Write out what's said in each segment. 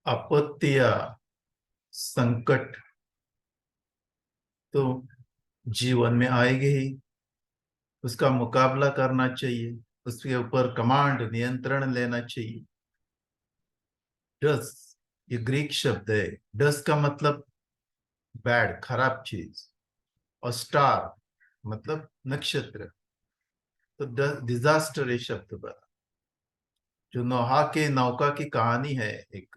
आपत्ति या संकट तो जीवन में आएगी ही। उसका मुकाबला करना चाहिए, उसके ऊपर कमांड नियंत्रण लेना चाहिए। डस, ये ग्रीक शब्द है। डस का मतलब बैड, खराब चीज। और स्टार मतलब नक्षत्र। तो डिजास्टर ये शब्द बना। जो नौहा के नौका की कहानी है एक,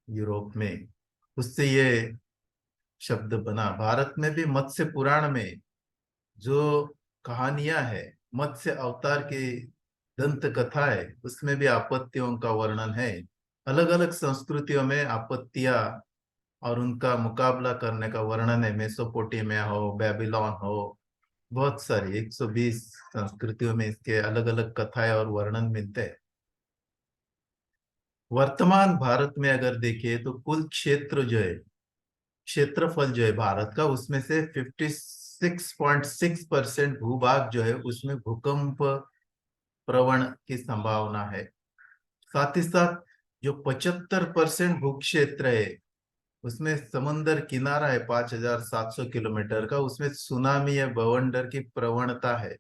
यूरोप में, उससे ये शब्द बना। भारत में भी मत्स्य पुराण में जो कहानियां है, मत्स्य अवतार की दंत कथा है, उसमें भी आपत्तियों का वर्णन है। अलग अलग संस्कृतियों में आपत्तियां और उनका मुकाबला करने का वर्णन है। मेसोपोटामिया हो, बेबीलोन हो, बहुत सारी 120 संस्कृतियों में इसके अलग अलग कथाएं और वर्णन मिलते हैं। वर्तमान भारत में अगर देखिए तो कुल क्षेत्र जो है, क्षेत्रफल जो है भारत का, उसमें से 56.6% भूभाग जो है उसमें भूकंप प्रवण की संभावना है। साथ ही साथ जो 75% भू क्षेत्र है उसमें समुन्दर किनारा है 5,700 किलोमीटर का, उसमें सुनामी या बवंडर की प्रवणता है।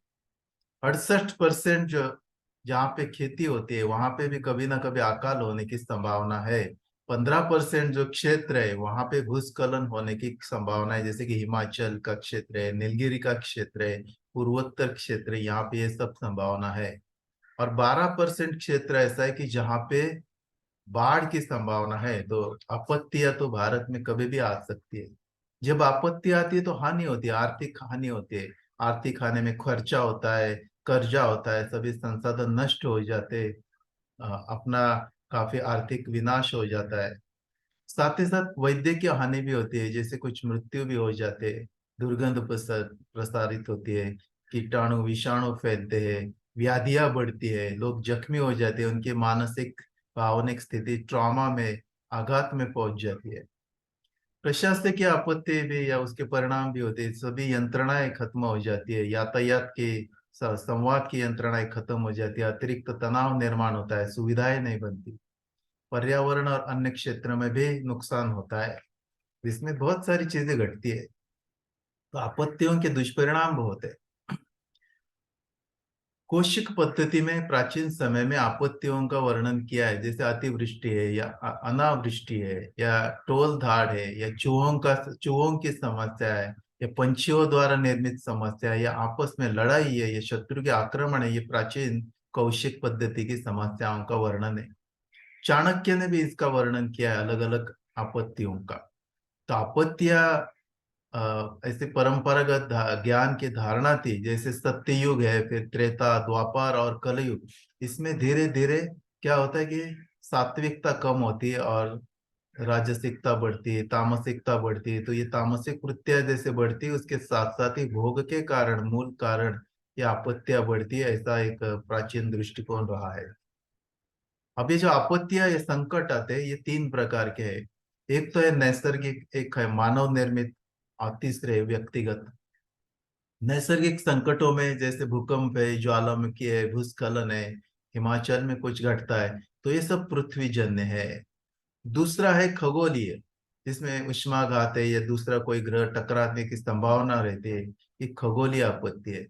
68% जो जहाँ पे खेती होती है वहां पे भी कभी ना कभी अकाल होने की संभावना है। 15% जो क्षेत्र है वहां पे भूस्खलन होने की संभावना है, जैसे कि हिमाचल का क्षेत्र है, नीलगिरी का क्षेत्र है, पूर्वोत्तर क्षेत्र है, यहाँ पे ये सब संभावना है। और 12% क्षेत्र ऐसा है कि जहाँ पे बाढ़ की संभावना है। तो आपत्तियां तो भारत में कभी भी आ सकती है। जब आपत्ति आती है तो हानि होती है, आर्थिक हानि होती है। आर्थिक हानि में खर्चा होता है, कर्जा होता है, सभी संसाधन नष्ट हो जाते हैं, अपना काफी आर्थिक विनाश हो जाता है। साथ ही साथ वैद्यकीय हानि भी होती है, जैसे कुछ मृत्यु भी हो जाते हैं, दुर्गंध प्रसारित होती है, कीटाणु विषाणु फैलते हैं, व्याधियां बढ़ती है, लोग जख्मी हो जाते हैं, उनकी मानसिक भावनिक स्थिति ट्रॉमा में, आघात में पहुंच जाती है। प्रशासकीय आपत्ति भी या उसके परिणाम भी होते हैं, सभी यंत्रणाएं खत्म हो जाती है, यातायात की संवाद की यंत्रणाएं खत्म हो जाती है, अतिरिक्त तनाव निर्माण होता है, सुविधाएं नहीं बनती, पर्यावरण और अन्य क्षेत्र में भी नुकसान होता है। इसमें बहुत सारी चीजें घटती है। तो आपत्तियों के दुष्परिणाम बहुत है। कौशिक पद्धति में प्राचीन समय में आपत्तियों का वर्णन किया है, जैसे अतिवृष्टि है या अनावृष्टि है या टोल धाड़ है या चूहों की समस्या है या पंछियों द्वारा निर्मित समस्या है या आपस में लड़ाई है या शत्रु के आक्रमण है। ये प्राचीन कौशिक पद्धति की समस्याओं का वर्णन है। चाणक्य ने भी इसका वर्णन किया है, अलग अलग आपत्तियों का। तो आपत्तियां ऐसे परंपरागत ज्ञान की धारणा थी, जैसे सत्ययुग है, फिर त्रेता, द्वापर और कलयुग। इसमें धीरे धीरे क्या होता है कि सात्विकता कम होती है और राजसिकता बढ़ती है, तामसिकता बढ़ती है। तो ये तामसिक वृत्तियां जैसे बढ़ती है, उसके साथ साथ ही भोग के कारण, मूल कारण, ये आपत्तियां बढ़ती है। ऐसा एक प्राचीन दृष्टिकोण रहा है। अब ये जो आपत्तियां या संकट आते हैं, ये तीन प्रकार के हैं। एक तो है नैसर्गिक, एक है मानव निर्मित, और तीसरे है व्यक्तिगत। नैसर्गिक संकटों में जैसे भूकंप है, ज्वालामुखी है, भूस्खलन है, हिमाचल में कुछ घटता है, तो ये सब पृथ्वी जन्य है। दूसरा है खगोलीय, जिसमें उष्माघात है या दूसरा कोई ग्रह टकराने की संभावना रहती है, ये खगोलीय आपत्ति है।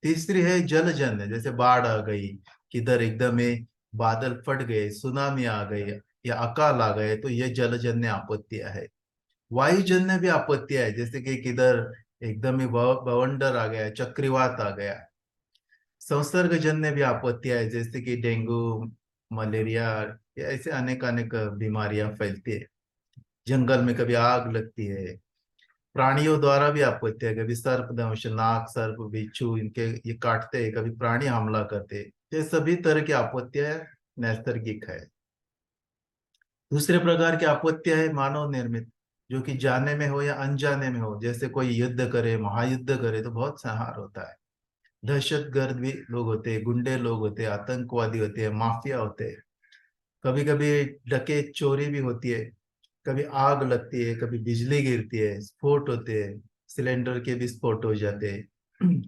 तीसरी है जलजन्य, जैसे बाढ़ आ गई, किधर एकदम ही बादल फट गए, सुनामी आ गई या अकाल आ गए, तो ये जलजन्य आपत्तियां है। वायुजन्य भी आपत्तियां है, जैसे कि किधर एकदम ही बवंडर आ गया, चक्रवात आ गया। संसर्गजन्य भी आपत्तियां है, जैसे कि डेंगू, मलेरिया, या ऐसे अनेक अनेक बीमारियां फैलती है। जंगल में कभी आग लगती है। प्राणियों द्वारा भी आपत्तियां, कभी सर्पदंश, नाग सर्प बिच्छू इनके ये काटते हैं, कभी प्राणी हमला करते हैं। ये सभी तरह की आपत्तियां नैसर्गिक है। दूसरे प्रकार की आपत्तियां है मानव निर्मित, जो कि जाने में हो या अनजाने में हो। जैसे कोई युद्ध करे, महायुद्ध करे, तो बहुत संहार होता है। दहशतगर्द भी लोग होते हैं, गुंडे लोग होते हैं, आतंकवादी होते हैं, माफिया होते हैं। कभी कभी डकैत चोरी भी होती है। कभी आग लगती है, कभी बिजली गिरती है, स्फोट होते हैं, सिलेंडर के भी स्फोट हो जाते हैं।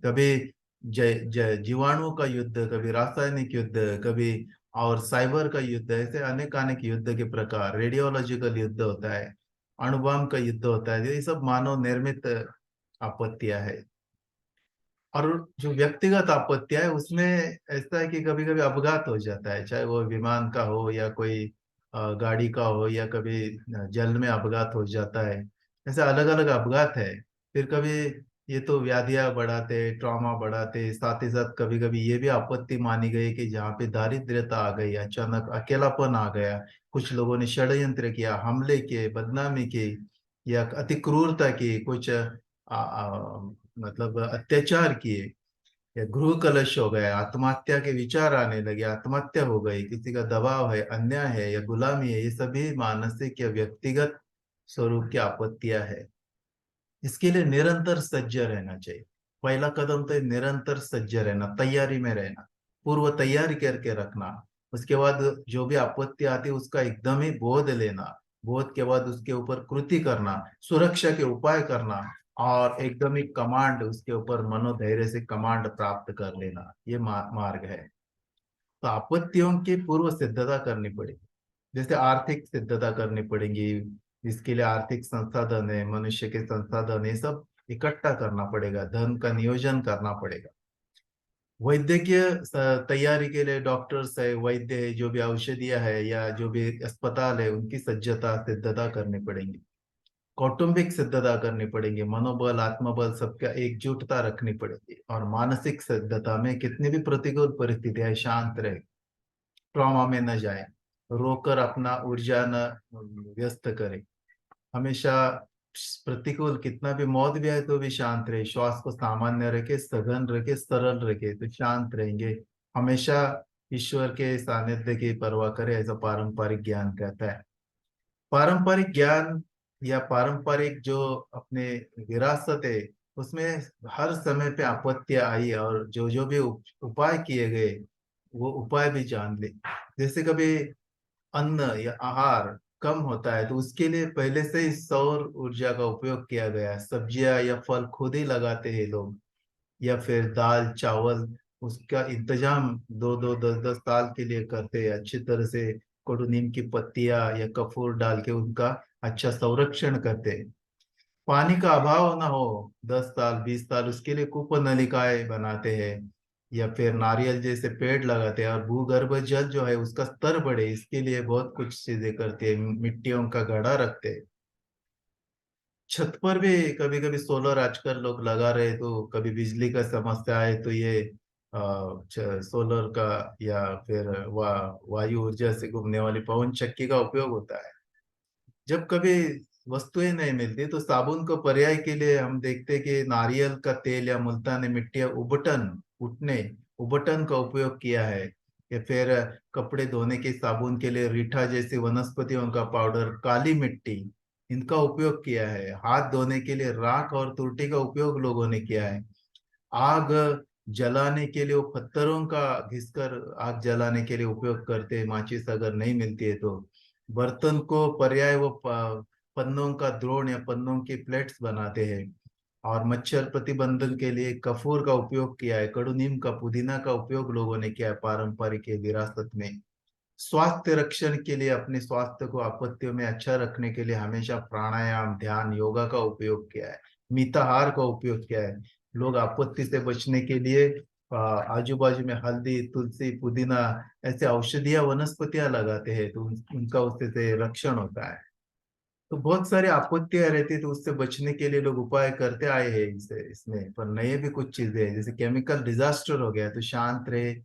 कभी जीवाणुओं का युद्ध, कभी रासायनिक युद्ध, कभी और साइबर का युद्ध, ऐसे अनेक अनेक युद्ध के प्रकार, रेडियोलॉजिकल युद्ध होता है, अणुबम का युद्ध होता है, ये सब मानव निर्मित आपत्तियां है। और जो व्यक्तिगत आपत्तियां है उसमें ऐसा है कि कभी कभी अपघात हो जाता है, चाहे वो विमान का हो या कोई गाड़ी का हो, या कभी जल में अपघात हो जाता है। ऐसे अलग अलग अपघात है। फिर कभी ये तो व्याधियां बढ़ाते, ट्रॉमा बढ़ाते, साथ ही साथ कभी कभी ये भी आपत्ति मानी गई कि जहाँ पे दारिद्र्यता आ गई, अचानक अकेलापन आ गया, कुछ लोगों ने षड्यंत्र किया, हमले किए, बदनामी की, या अति क्रूरता की, कुछ मतलब अत्याचार किए, या गृह कलश हो गया, आत्महत्या के विचार आने लगे, आत्महत्या हो गई, किसी का दबाव है, अन्याय है या गुलामी है, ये सभी मानसिक या व्यक्तिगत स्वरूप की आपत्तियां है। इसके लिए निरंतर सज्ज रहना चाहिए। पहला कदम तो है निरंतर सज्ज रहना, तैयारी में रहना, पूर्व तैयारी करके रखना। उसके बाद जो भी आपत्ति आती है उसका एकदम ही बोध लेना, बोध के बाद उसके ऊपर कृति करना, सुरक्षा के उपाय करना, और एकदम ही कमांड उसके ऊपर मनोधैर्य से कमांड प्राप्त कर लेना, ये मार्ग है। तो आपत्तियों की पूर्व सिद्धता करनी पड़ेगी। जैसे आर्थिक सिद्धता करनी पड़ेगी, इसके लिए आर्थिक संसाधन है, मनुष्य के संसाधन है, सब इकट्ठा करना पड़ेगा, धन का नियोजन करना पड़ेगा। वैद्यकीय तैयारी के लिए डॉक्टर्स है, वैद्य है, जो भी औषधियां है या जो भी अस्पताल है, उनकी सज्जता सिद्धता करनी पड़ेगी। कौटुंबिक सिद्धता करनी पड़ेगी, मनोबल आत्मबल सबका एकजुटता रखनी पड़ेगी। और मानसिक सिद्धता में कितनी भी प्रतिकूल परिस्थितियां, शांत रहे, ट्रॉमा में न जाए, रोकर अपना ऊर्जा न व्यस्त करे, हमेशा प्रतिकूल कितना भी मौत भी आए तो भी शांत रहे, श्वास को सामान्य रखे, सघन रखे, सरल रखे, तो शांत रहेंगे। हमेशा ईश्वर के सानिध्य की परवाह करे, ऐसा पारंपरिक ज्ञान कहता है। पारंपरिक ज्ञान या पारंपरिक जो अपने विरासत है, उसमें हर समय पे आपत्तियां आई, और जो जो भी उपाय किए गए वो उपाय भी जान ले। जैसे कभी अन्न या आहार कम होता है तो उसके लिए पहले से ही सौर ऊर्जा का उपयोग किया गया है, सब्जियां या फल खुद ही लगाते हैं लोग, या फिर दाल चावल उसका इंतजाम दो दो 10-10 साल के लिए करते हैं अच्छी तरह से। कोडू नीम की पत्तियां या कपूर डाल के उनका अच्छा संरक्षण करते हैं। पानी का अभाव ना हो 10 साल 20 साल, उसके लिए कूप नलिकाएं बनाते हैं, या फिर नारियल जैसे पेड़ लगाते हैं, और भूगर्भ जल जो है उसका स्तर बढ़े, इसके लिए बहुत कुछ चीजें करते हैं, मिट्टियों का घड़ा रखते हैं। छत पर भी कभी कभी सोलर आजकल लोग लगा रहे, तो कभी बिजली का समस्या है तो ये सोलर का या फिर वायु ऊर्जा से घूमने वाली पवन चक्की का उपयोग होता है। जब कभी वस्तुएं नहीं मिलती तो साबुन को पर्याय के लिए हम देखते हैं कि नारियल का तेल या मुल्तानी मिट्टी या उबटन का उपयोग किया है, या फिर कपड़े धोने के साबुन के लिए रीठा जैसी वनस्पतियों का पाउडर, काली मिट्टी, इनका उपयोग किया है। हाथ धोने के लिए राख और तुरटी का उपयोग लोगों ने किया है। आग जलाने के लिए वो पत्थरों का घिसकर आग जलाने के लिए उपयोग करते हैं, माचिस अगर नहीं मिलती है तो। बर्तन को पर्याय वो पन्नों का द्रोण या पन्नों की प्लेट्स बनाते हैं। और मच्छर प्रतिबंधन के लिए कपूर का उपयोग किया है, कड़ू नीम का, पुदीना का उपयोग लोगों ने किया है पारंपरिक विरासत में। स्वास्थ्य रक्षण के लिए, अपने स्वास्थ्य को आपत्तियों में अच्छा रखने के लिए हमेशा प्राणायाम, ध्यान, योगा का उपयोग किया है, मिताहार का उपयोग किया है। लोग आपत्ति से बचने के लिए आजू बाजू में हल्दी, तुलसी, पुदीना ऐसे औषधीय वनस्पतियां लगाते हैं, तो उनका उससे से रक्षण होता है। तो बहुत सारी आपत्तियां रहती है, तो उससे बचने के लिए लोग उपाय करते आए हैं इसे इसमें। पर नए भी कुछ चीजें हैं, जैसे केमिकल डिजास्टर हो गया तो शांत रहे,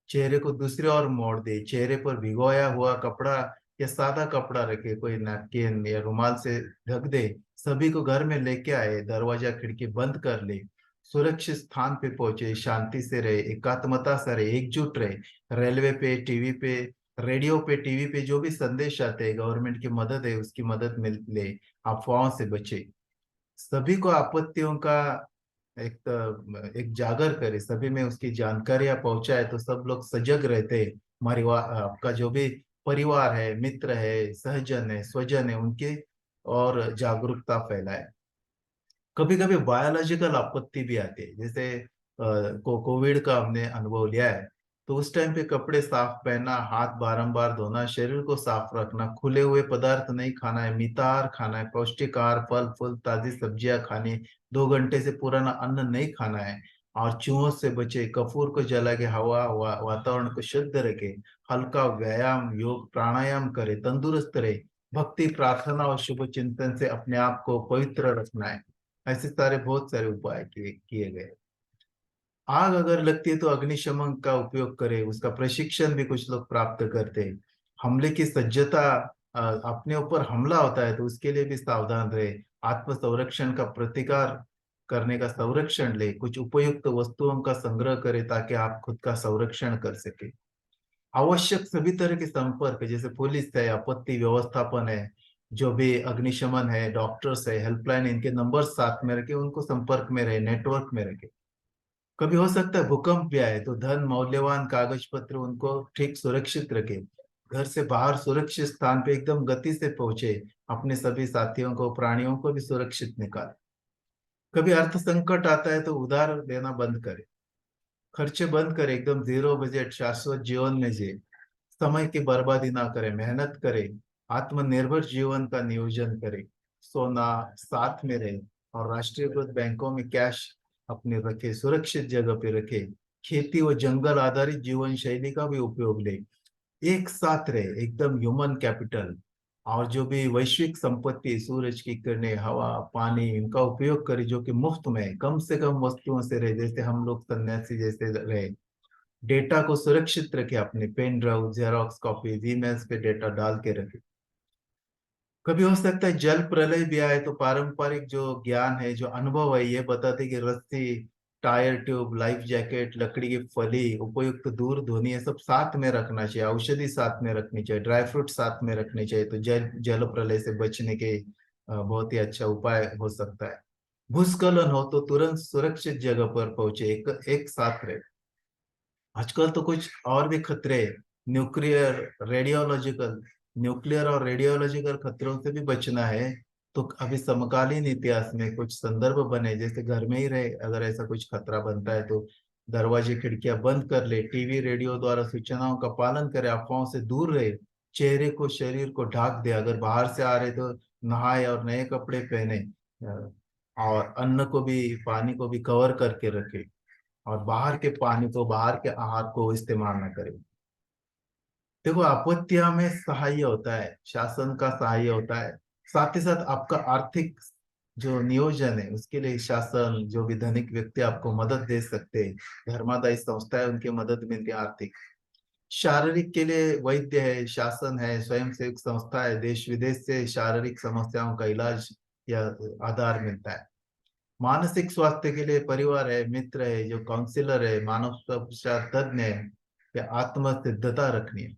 चेहरे को दूसरी ओर मोड़ दे, चेहरे पर भिगोया हुआ कपड़ा या सादा कपड़ा रखे, कोई नैपकिन या रुमाल से ढक दे, सभी को घर में लेके आए, दरवाजा खिड़की बंद कर ले, सुरक्षित स्थान पे पहुंचे, शांति से रहे, एकात्मता से रहे, एकजुट रहे। रेलवे पे, टीवी पे, रेडियो पे, टीवी पे जो भी संदेश आते हैं, गवर्नमेंट की मदद है उसकी मदद मिल ले, अफवाहों से बचे। सभी को आपत्तियों का एक जागर करे, सभी में उसकी जानकारियां पहुंचाए, तो सब लोग सजग रहते हैं। आपका जो भी परिवार है, मित्र है, सहजन है, स्वजन है, उनके और जागरूकता फैलाए। कभी कभी बायोलॉजिकल आपत्ति भी आती है, जैसे कोविड का हमने अनुभव लिया है। तो उस टाइम पे कपड़े साफ पहनना, हाथ बारंबार धोना, शरीर को साफ रखना, खुले हुए पदार्थ नहीं खाना है, मिताहार खाना है, पौष्टिक आहार, फल फूल ताजी सब्जियां खानी, 2 घंटे से पुराना अन्न नहीं खाना है, और चूहों से बचे, कपूर को जला के हवा वातावरण को शुद्ध रखे, हल्का व्यायाम योग प्राणायाम करे, तंदुरुस्त रहे, भक्ति प्रार्थना और शुभ चिंतन से अपने आप को पवित्र रखना है। ऐसे सारे बहुत सारे उपाय किए किए गए। आग अगर लगती है तो अग्निशमन का उपयोग करें, उसका प्रशिक्षण भी कुछ लोग प्राप्त करते हैं। हमले की सज्जता, अपने ऊपर हमला होता है तो उसके लिए भी सावधान रहे, आत्म संरक्षण का प्रतिकार करने का संरक्षण ले, कुछ उपयुक्त वस्तुओं का संग्रह करें ताकि आप खुद का संरक्षण कर सके। आवश्यक सभी तरह के संपर्क, जैसे पुलिस है, आपत्ति व्यवस्थापन है, जो भी अग्निशमन है, डॉक्टर्स है, हेल्पलाइन, इनके नंबर साथ में रखे, उनको संपर्क में रहे, नेटवर्क में रखे। कभी हो सकता है भूकंप भी आए तो धन मौल्यवान कागज पत्र उनको ठीक सुरक्षित रखे, घर से बाहर सुरक्षित स्थान पे एकदम गति से पहुंचे, अपने सभी साथियों को प्राणियों को भी सुरक्षित निकाले। कभी अर्थ संकट आता है तो उधार देना बंद करे, खर्चे बंद करे, एकदम जीरो बजट शाश्वत जीवन में जिए, समय की बर्बादी ना करे, मेहनत करे, आत्मनिर्भर जीवन का नियोजन करे, सोना साथ में रहे, और राष्ट्रीयकृत बैंकों में कैश अपने रखे, सुरक्षित जगह पे रखे, खेती व जंगल आधारित जीवन शैली का भी उपयोग ले, एक साथ रहे, एकदम ह्यूमन कैपिटल। और जो भी वैश्विक संपत्ति, सूरज की किरणें, हवा, पानी, इनका उपयोग करे, जो कि मुफ्त में है, कम से कम वस्तुओं से रहे, जैसे हम लोग सन्यासी जैसे रहे। डेटा को सुरक्षित रखे, अपने pen drive, xerox copy, emails पे डेटा डाल के रखे। कभी हो सकता है जल प्रलय भी आए तो पारंपरिक जो ज्ञान है, जो अनुभव है, ये बताते कि रस्सी, टायर ट्यूब, लाइफ जैकेट, लकड़ी की फली, उपयुक्त दूर ध्वनि, ये सब साथ में रखना चाहिए, औषधि साथ में रखनी चाहिए, ड्राई फ्रूट साथ में रखने चाहिए, तो जल जल प्रलय से बचने के बहुत ही अच्छा उपाय हो सकता है। भूस्खलन हो तो तुरंत सुरक्षित जगह पर पहुंचे, एक साथ रहे। आजकल तो कुछ और भी खतरे, न्यूक्लियर रेडियोलॉजिकल न्यूक्लियर और रेडियोलॉजिकल खतरों से भी बचना है। तो अभी समकालीन इतिहास में कुछ संदर्भ बने, जैसे घर में ही रहे, अगर ऐसा कुछ खतरा बनता है तो दरवाजे खिड़कियां बंद कर ले, टीवी रेडियो द्वारा सूचनाओं का पालन करे, अफवाहों से दूर रहे, चेहरे को शरीर को ढक दे, अगर बाहर से आ रहे तो नहाए और नए कपड़े पहने, और अन्न को भी पानी को भी कवर करके रखे, और बाहर के पानी को, बाहर के आहार को इस्तेमाल न करें। देखो, आपत्तियां में सहाय होता है, शासन का सहाय होता है, साथ ही साथ आपका आर्थिक जो नियोजन है उसके लिए शासन, जो भी धनिक व्यक्ति आपको मदद दे सकते हैं, धर्मादायी संस्थाएं, उनकी मदद मिलती है आर्थिक। शारीरिक के लिए वैद्य है, शासन है, स्वयंसेवक संस्था है, देश विदेश से शारीरिक समस्याओं का इलाज या आधार मिलता है। मानसिक स्वास्थ्य के लिए परिवार है, मित्र है, जो काउंसलर है, मानव उपचार तज्ञ है, या आत्म सिद्धता रखनी है।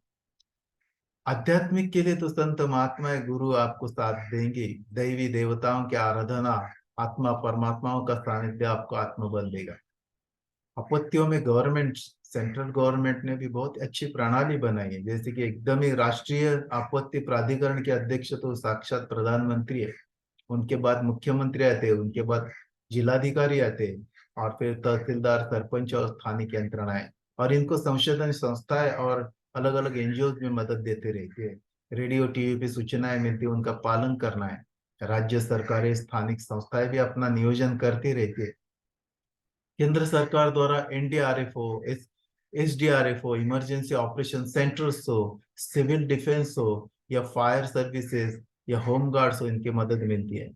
आध्यात्मिक के लिए तो संत महात्मा गुरु आपको साथ देंगे, दैवी देवताओं की आराधना, आत्मा परमात्माओं का सानिध्य आपको आत्मबल देगा। आपत्तियों में गवर्नमेंट, सेंट्रल गवर्नमेंट ने भी बहुत अच्छी प्रणाली बनाई है, जैसे कि एकदम ही राष्ट्रीय आपत्ति प्राधिकरण के अध्यक्ष तो साक्षात प्रधानमंत्री है, उनके बाद मुख्यमंत्री आते हैं, उनके बाद जिलाधिकारी आते हैं, और फिर तहसीलदार, सरपंच और स्थानिक यंत्रणाएं, और इनको संशोधन संस्थाएं और अलग अलग एनजीओ में मदद देते रहते हैं। रेडियो टीवी पे सूचनाएं मिलती है, उनका पालन करना है। राज्य सरकारें, स्थानिक संस्थाएं भी अपना नियोजन करती रहती है। केंद्र सरकार द्वारा एनडीआरएफ हो, एसडीआरएफ हो, इमरजेंसी ऑपरेशन सेंटर्स हो, सिविल डिफेंस हो, या फायर सर्विसेज या होम गार्ड्स हो, इनकी मदद मिलती है।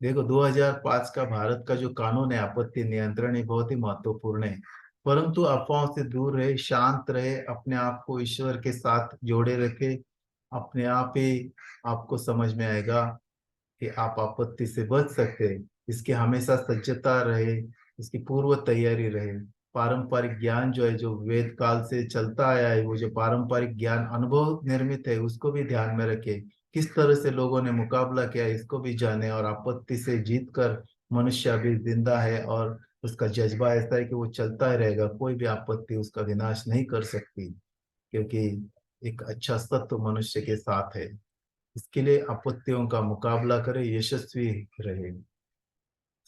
देखो, 2005 का भारत का जो कानून है आपत्ति नियंत्रण, ये बहुत ही महत्वपूर्ण है, परंतु अफवाहों से दूर रहे, शांत रहे, अपने आप को ईश्वर के साथ जोड़े रखे, अपने आप ही आपको समझ में आएगा कि आप आपत्ति से बच सकते हैं। इसकी हमेशा सज्जता रहे, इसकी पूर्व तैयारी रहे। पारंपरिक ज्ञान जो है, जो वेद काल से चलता आया है, वो जो पारंपरिक ज्ञान अनुभव निर्मित है, उसको भी ध्यान में रखे, किस तरह से लोगों ने मुकाबला किया इसको भी जाने, और आपत्ति से जीत कर मनुष्य अभी जिंदा है, और उसका जज्बा ऐसा है कि वो चलता ही रहेगा, कोई भी आपत्ति उसका विनाश नहीं कर सकती, क्योंकि एक अच्छा सत्व मनुष्य के साथ है। इसके लिए आपत्तियों का मुकाबला करे, यशस्वी रहे,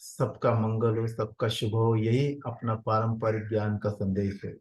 सबका मंगल हो, सबका शुभ हो, यही अपना पारंपरिक ज्ञान का संदेश है।